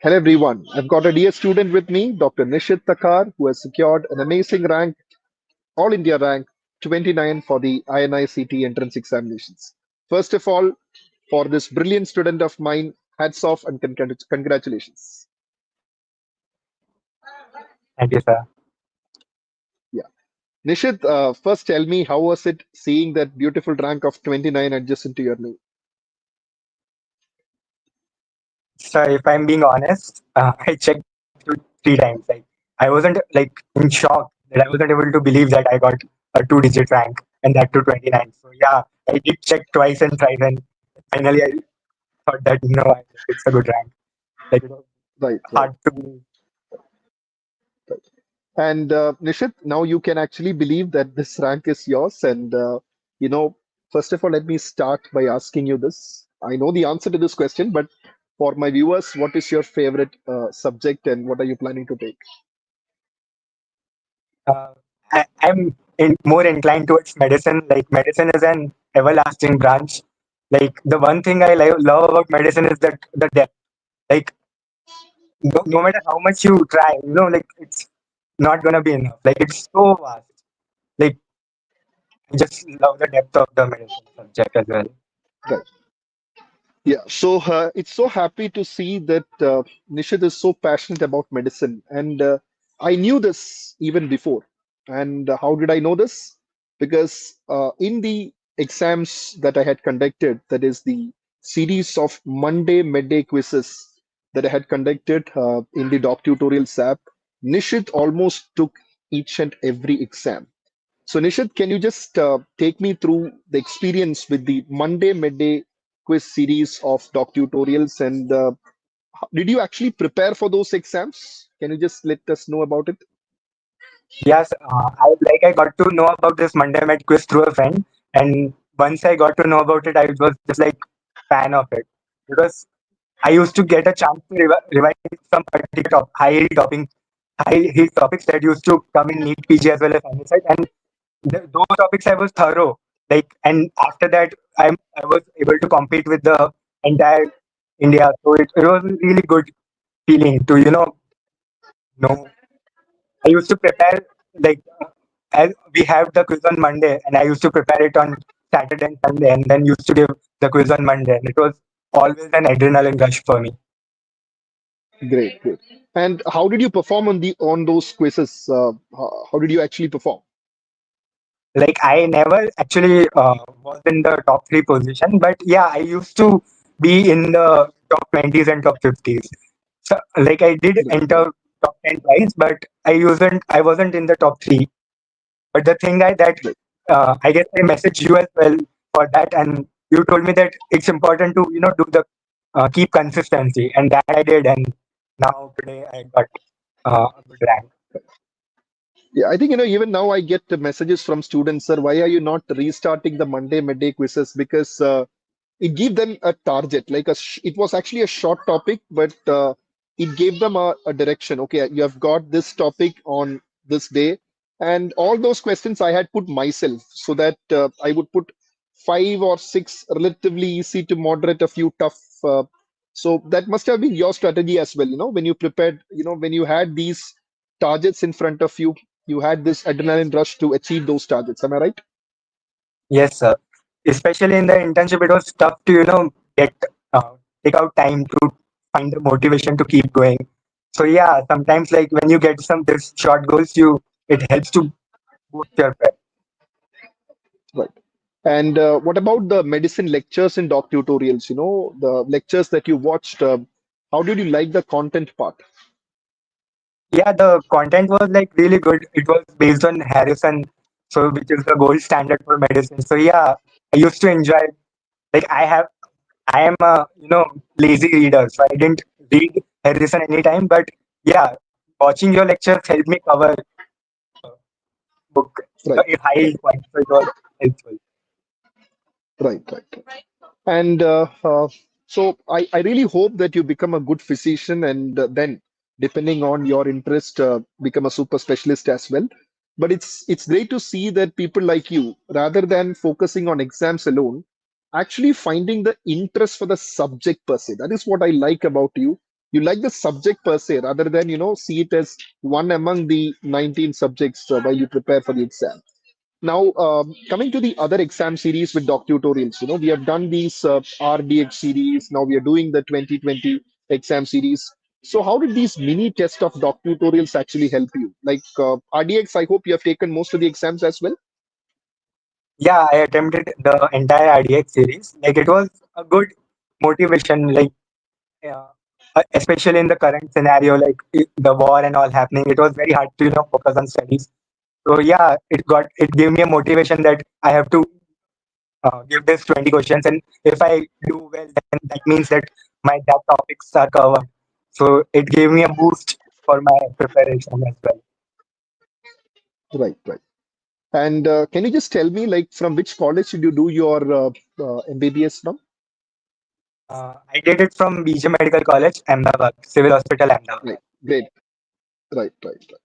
Hello everyone. I've got a dear student with me, Dr. Nishid Thakkar, who has secured an amazing rank, All India rank 29 for the INI CET entrance examinations. First of all, for this brilliant student of mine, hats off and congratulations. Thank you, sir. Yeah. Nishid, first tell me how was it seeing that beautiful rank of 29 adjacent to your name? So, if I'm being honest, I checked it 3 times. Like, I wasn't like in shock that I wasn't able to believe that I got a two-digit rank and that to 29. So, yeah, I did check twice and thrice, and finally I thought that it's a good rank. Like, it was Right, right. hard to believe. And Nishit, now you can actually believe that this rank is yours. And, you know, first of all, let me start by asking you this. I know the answer to this question, but for my viewers, what is your favorite subject and what are you planning to take? Uh, I'm more inclined towards medicine. Like, medicine is an everlasting branch. Like, the one thing I love about medicine is that the depth. Like, no matter how much you try, like it's not gonna be enough. Like it's so vast. Like I just love the depth of the medicine subject as well. Right. Yeah, so it's so happy to see that Nishit is so passionate about medicine. And I knew this even before. And how did I know this? Because in the exams that I had conducted, that is the series of Monday midday quizzes that I had conducted in the DocTutorials app, Nishit almost took each and every exam. So, Nishit, can you just take me through the experience with the Monday midday quiz series of DocTutorials? And did you actually prepare for those exams? Can you just let us know about it? Yes, I got to know about this Monday Med quiz through a friend, and once I got to know about it, I was just like fan of it because I used to get a chance to revise some particular high heat topics that used to come in NEET PG as well as NEET, and those topics I was thorough. Like, and after that, I was able to compete with the entire India. So it was a really good feeling to know. I used to prepare like as we have the quiz on Monday, and I used to prepare it on Saturday and Sunday, and then used to give the quiz on Monday, and it was always an adrenaline rush for me. Great, great. And how did you perform on those quizzes? How did you actually perform? Like I never actually was in the top three position, but yeah, I used to be in the top 20s and top 50s. So like I did Right, right, enter top 10 twice, but I wasn't in the top three. But the thing right. I guess I messaged you as well for that, and you told me that it's important to do the keep consistency, and that I did, and now today I got a good rank. Yeah, I think even now I get the messages from students, sir. Why are you not restarting the Monday midday quizzes? Because it gave them a target, like it was actually a short topic, but it gave them a direction. Okay, you have got this topic on this day, and all those questions I had put myself so that I would put five or six relatively easy to moderate, a few tough. So that must have been your strategy as well. When you prepared, when you had these targets in front of you, you had this adrenaline rush to achieve those targets. Am I right? Yes, sir. Especially in the internship, it was tough to get take out time to find the motivation to keep going. So yeah, sometimes like when you get some this short goals, it helps to boost your prep. Right. And what about the medicine lectures and doc tutorials? The lectures that you watched, how did you like the content part? Yeah, the content was like really good. It was based on Harrison, so which is the gold standard for medicine. So yeah, I used to enjoy. Like I am a lazy reader, so I didn't read Harrison anytime. But yeah, watching your lectures helped me cover book Right, high right, points. So it was helpful. right, right. And so I really hope that you become a good physician and then, depending on your interest, become a super specialist as well. But it's great to see that people like you, rather than focusing on exams alone, actually finding the interest for the subject per se. That is what I like about you. You like the subject per se rather than, see it as one among the 19 subjects while you prepare for the exam. Now, coming to the other exam series with DocTutorials, we have done these RDX series. Now we are doing the 2020 exam series. So, how did these mini test of DocTutorials actually help you? Like RDX, I hope you have taken most of the exams as well. Yeah, I attempted the entire RDX series. Like it was a good motivation. Like uh, especially in the current scenario, like the war and all happening, it was very hard to focus on studies. So yeah, it gave me a motivation that I have to give this 20 questions, and if I do well, then that means that my that topics are covered. So it gave me a boost for my preparation as well. Right, right. And can you just tell me, like, from which college did you do your MBBS from? I did it from BJ Medical College, Ahmedabad, Civil Hospital, Ahmedabad. Right, great. Right, right, right.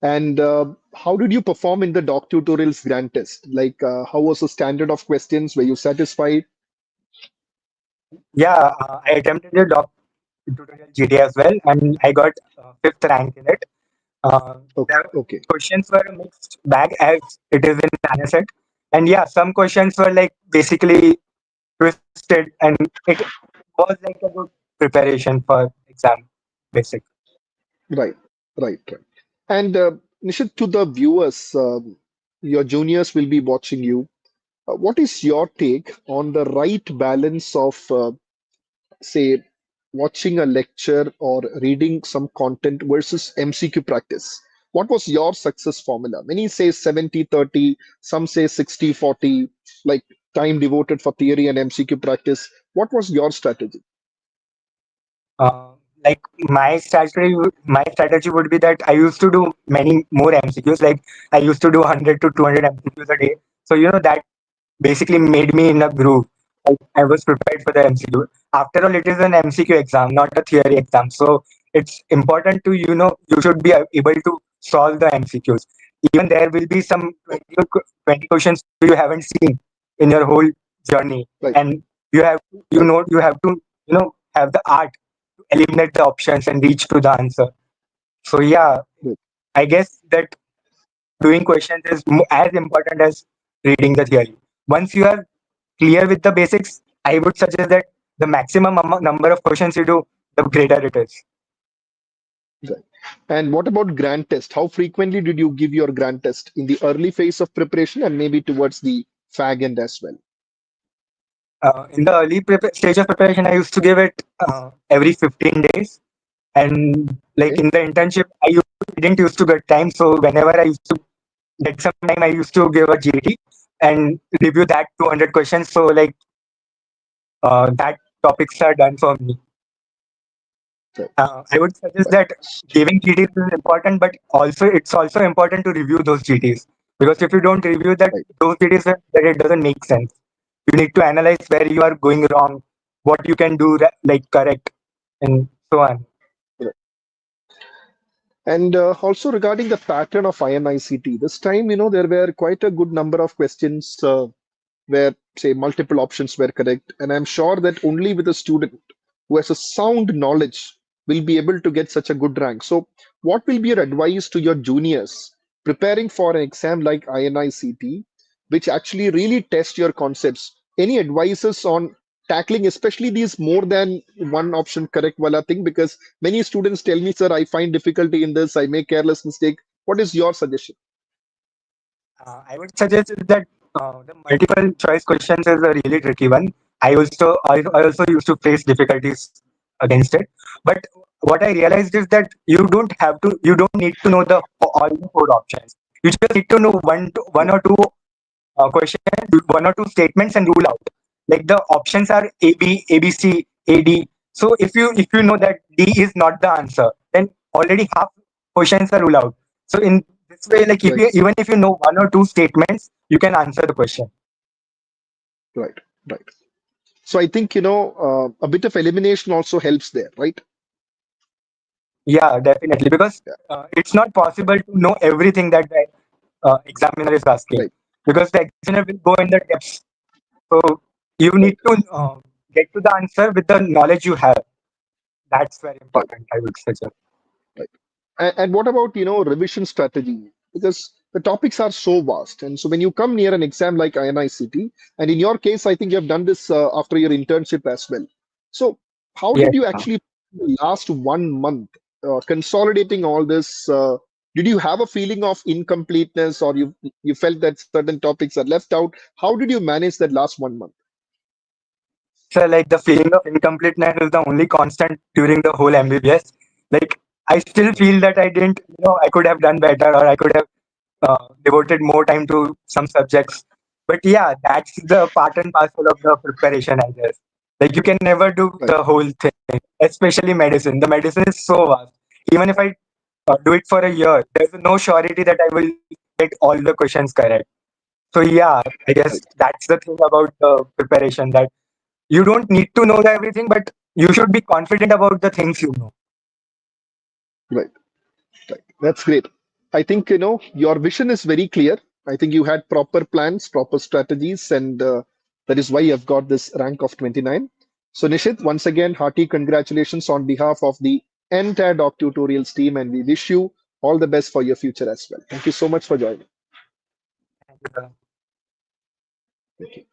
And how did you perform in the DocTutorials grant test? Like, how was the standard of questions? Were you satisfied? Yeah, I attempted the doc tutorial GT as well, and I got fifth rank in it. Okay, The okay, questions were a mixed bag as it is in Aniset. And yeah, some questions were like basically twisted, and it was like a good preparation for exam basic. right, right, right. And Nishit, to the viewers, your juniors will be watching you. What is your take on the right balance of say watching a lecture or reading some content versus MCQ practice? What was your success formula? Many say 70/30, some say 60/40, like time devoted for theory and MCQ practice. What was your strategy? Uh, like my strategy would be that I used to do many more MCQs. Like I used to do 100 to 200 MCQs a day. So that basically made me in a groove. I was prepared for the MCQ. After all, it is an MCQ exam, not a theory exam. So it's important to, you should be able to solve the MCQs. Even there will be some 20 questions you haven't seen in your whole journey. Right, And right, you have to, have the art to eliminate the options and reach to the answer. So yeah, right, I guess that doing questions is as important as reading the theory. Once you are clear with the basics, I would suggest that the maximum number of questions you do, the greater it is. right. And what about grant test? How frequently did you give your grant test in the early phase of preparation and maybe towards the fag end as well? In the early stage of preparation, I used to give it every 15 days. And like Okay, in the internship, didn't used to get time. So whenever I used to get some time, I used to give a GT and review that 200 questions. So like that topics are done for me. right, I would suggest right, that giving GTs is important, but also it's also important to review those GTs because if you don't review right. those GTs, then it doesn't make sense. You need to analyze where you are going wrong, what you can do like correct, and so on. Right. And also regarding the pattern of INICT, this time, there were quite a good number of questions where, say, multiple options were correct. And I'm sure that only with a student who has a sound knowledge will be able to get such a good rank. So, what will be your advice to your juniors preparing for an exam like INICT, which actually really test your concepts? Any advices on tackling, especially these more than one option correct wala thing? Because many students tell me, sir, I find difficulty in this, I make careless mistake. What is your suggestion? I would suggest is that the multiple choice questions is a really tricky one. I also used to face difficulties against it. But what I realized is that you don't need to know all the four options. You just need to know one or two questions, one or two statements, and rule out. Like the options are A B, A B C, A D. So if you know that D is not the answer, then already half questions are ruled out. So in this way, like if Right, you even if you know one or two statements, you can answer the question. right, right. So I think, a bit of elimination also helps there, right? Yeah, definitely, because Yeah, it's not possible to know everything that the examiner is asking, right, because the examiner will go in the depths. So you right, need to get to the answer with the knowledge you have. That's very Right. important, I would suggest. Right. And what about, revision strategy? Because the topics are so vast. And so when you come near an exam like INI CET, and in your case, I think you have done this after your internship as well. So how Yes. did you actually the last 1 month consolidating all this? Did you have a feeling of incompleteness, or you felt that certain topics are left out? How did you manage that last 1 month? So like the feeling of incompleteness is the only constant during the whole MBBS. Like I still feel that I didn't, I could have done better, or I could have devoted more time to some subjects. But yeah, that's the part and parcel of the preparation, I guess. Like you can never do Right, the whole thing, especially medicine. The medicine is so vast. Even if I do it for a year, there's no surety that I will get all the questions correct. So yeah, I guess right, that's the thing about the preparation, that you don't need to know everything, but you should be confident about the things you know. right. Right. That's great. I think, your vision is very clear. I think you had proper plans, proper strategies, and that is why you have got this rank of 29. So, Nishit, once again, hearty congratulations on behalf of the entire DocTutorials team, and we wish you all the best for your future as well. Thank you so much for joining. Thank you. Thank you.